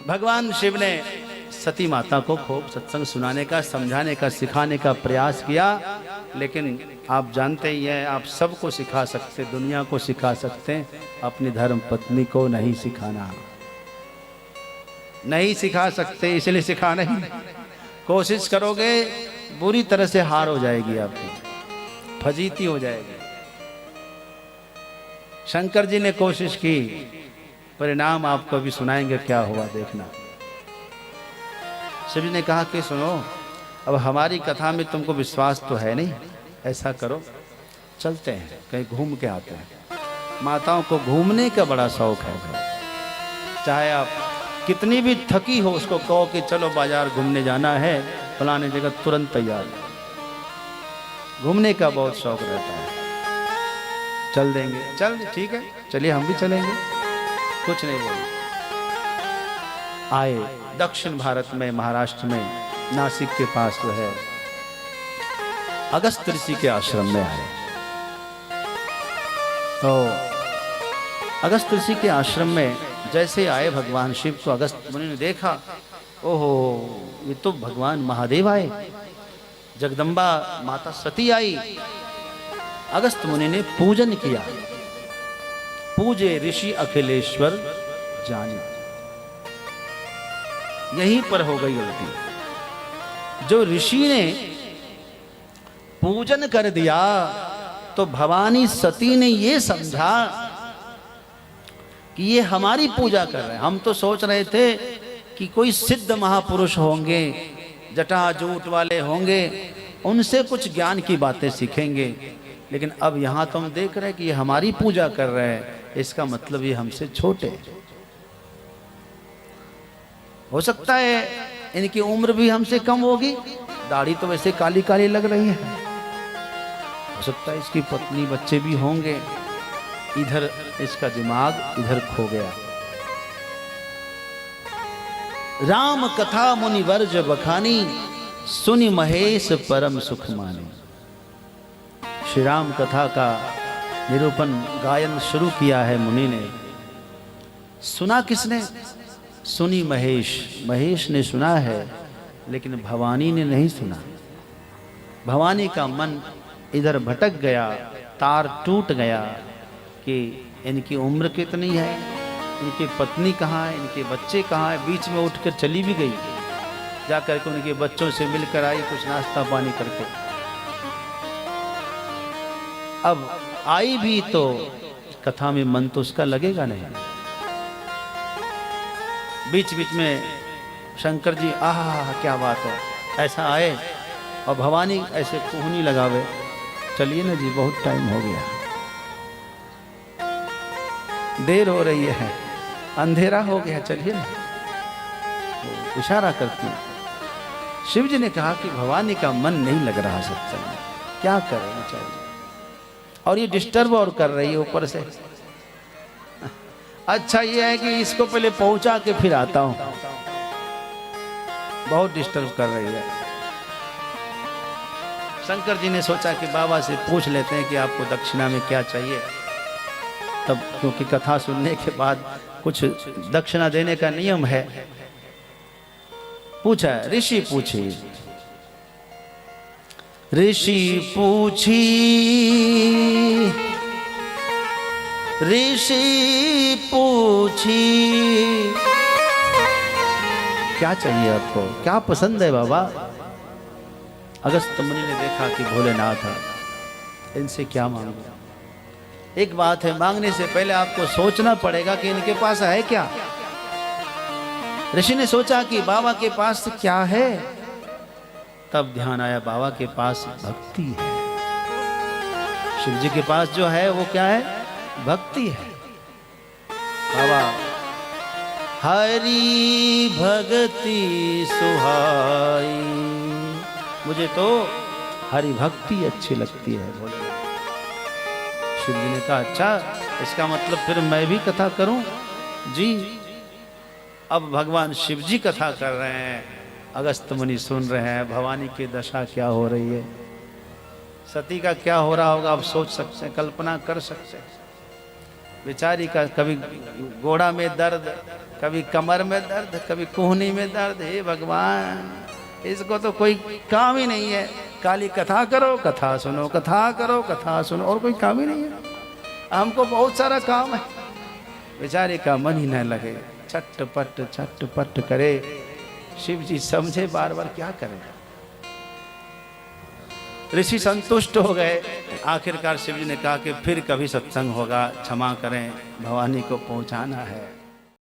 भगवान शिव ने सती माता को खूब सत्संग सुनाने का, समझाने का, सिखाने का प्रयास किया, लेकिन आप जानते ही हैं, आप सबको सिखा सकते, दुनिया को सिखा सकते हैं, अपनी धर्म पत्नी को नहीं सिखाना, नहीं सिखा सकते, इसलिए सिखा नहीं। कोशिश करोगे बुरी तरह से हार हो जाएगी, आपकी फजीती हो जाएगी। शंकर जी ने कोशिश की, परिणाम आपको भी सुनाएंगे क्या हुआ, देखना। शिव जी ने कहा कि सुनो, अब हमारी कथा में तुमको विश्वास तो है नहीं, ऐसा करो चलते हैं कहीं घूम के आते हैं। माताओं को घूमने का बड़ा शौक है, चाहे आप कितनी भी थकी हो उसको कहो कि चलो बाजार घूमने जाना है, फलाने जगह तुरंत तैयार। घूमने का बहुत शौक रहता है। चल देंगे, चल ठीक है, चलिए हम भी चलेंगे, कुछ नहीं बोले। आए दक्षिण भारत में, महाराष्ट्र में, नासिक के पास जो है अगस्त ऋषि के आश्रम में आए। तो अगस्त ऋषि के आश्रम में जैसे आए भगवान शिव को अगस्त मुनि ने देखा, ओहो ये तो भगवान महादेव आए, जगदम्बा माता सती आई। अगस्त मुनि ने पूजन किया, पूजे ऋषि अखिलेश्वर जानी। यहीं पर हो गई गलती। जो ऋषि ने पूजन कर दिया तो भवानी सती ने ये समझा कि ये हमारी पूजा कर रहे हैं। हम तो सोच रहे थे कि कोई सिद्ध महापुरुष होंगे, जटा जूट वाले होंगे, उनसे कुछ ज्ञान की बातें सीखेंगे, लेकिन अब यहाँ तो हम देख रहे हैं कि ये हमारी पूजा कर रहे हैं, इसका मतलब ये हमसे छोटे हैं। हो सकता है इनकी उम्र भी हमसे कम होगी, दाढ़ी तो वैसे काली काली लग रही है, हो सकता है इसकी पत्नी बच्चे भी होंगे, इधर इसका दिमाग इधर खो गया। राम कथा मुनि वर्ज बखानी, सुनि महेश परम सुख माने। श्री राम कथा का निरूपण गायन शुरू किया है मुनि ने। सुना किसने? सुनी महेश, महेश ने सुना है, लेकिन भवानी ने नहीं सुना। भवानी का मन इधर भटक गया, तार टूट गया कि इनकी उम्र कितनी है, इनकी पत्नी कहाँ है, इनके बच्चे कहाँ है। बीच में उठकर चली भी गई, जाकर के उनके बच्चों से मिलकर आई, कुछ नाश्ता पानी करके। अब आई भी तो कथा में मन तो उसका लगेगा नहीं। बीच बीच में शंकर जी आहा क्या बात है, ऐसा आए और भवानी ऐसे कुहनी लगावे, चलिए ना जी बहुत टाइम हो गया, देर हो रही है, अंधेरा हो गया, चलिए ना, इशारा करती है। शिव जी ने कहा कि भवानी का मन नहीं लग रहा सत्संग में, क्या करें चाहिए, और ये डिस्टर्ब और कर रही है ऊपर से। अच्छा ये है कि इसको पहले पहुंचा के फिर आता हूं, बहुत डिस्टर्ब कर रही है। शंकर जी ने सोचा कि बाबा से पूछ लेते हैं कि आपको दक्षिणा में क्या चाहिए। तब क्योंकि कथा सुनने के बाद कुछ दक्षिणा देने का नियम है, पूछा, ऋषि पूछी, ऋषि पूछी, ऋषि पूछी, क्या चाहिए आपको, क्या पसंद है बाबा। अगस्त मुनि ने देखा कि भोलेनाथ है, इनसे क्या मांगू। एक बात है, मांगने से पहले आपको सोचना पड़ेगा कि इनके पास है क्या। ऋषि ने सोचा कि बाबा के पास क्या है, तब ध्यान आया बाबा के पास भक्ति है। शिव जी के पास जो है वो क्या है, भक्ति है। बाबा हरि भक्ति सुहाई, मुझे तो हरि भक्ति अच्छी लगती है। बोले शिव जी ने कहा अच्छा, इसका मतलब फिर मैं भी कथा करूं जी। अब भगवान शिव जी कथा कर रहे हैं, अगस्त मुनि सुन रहे हैं, भवानी की दशा क्या हो रही है, सती का क्या हो रहा होगा, आप सोच सकते हैं, कल्पना कर सकते हैं। बेचारी का कभी गोड़ा में दर्द, कभी कमर में दर्द, कभी कोहनी में दर्द। हे भगवान, इसको तो कोई काम ही नहीं है। काली कथा करो, कथा सुनो, कथा करो, कथा सुनो, और कोई काम ही नहीं है। हमको बहुत सारा काम है, बेचारे का मन ही न लगे, छटपट करे। शिव जी समझे बार बार क्या करें। ऋषि संतुष्ट हो गए। आखिरकार शिव जी ने कहा कि फिर कभी सत्संग होगा, क्षमा करें, भवानी को पहुंचाना है।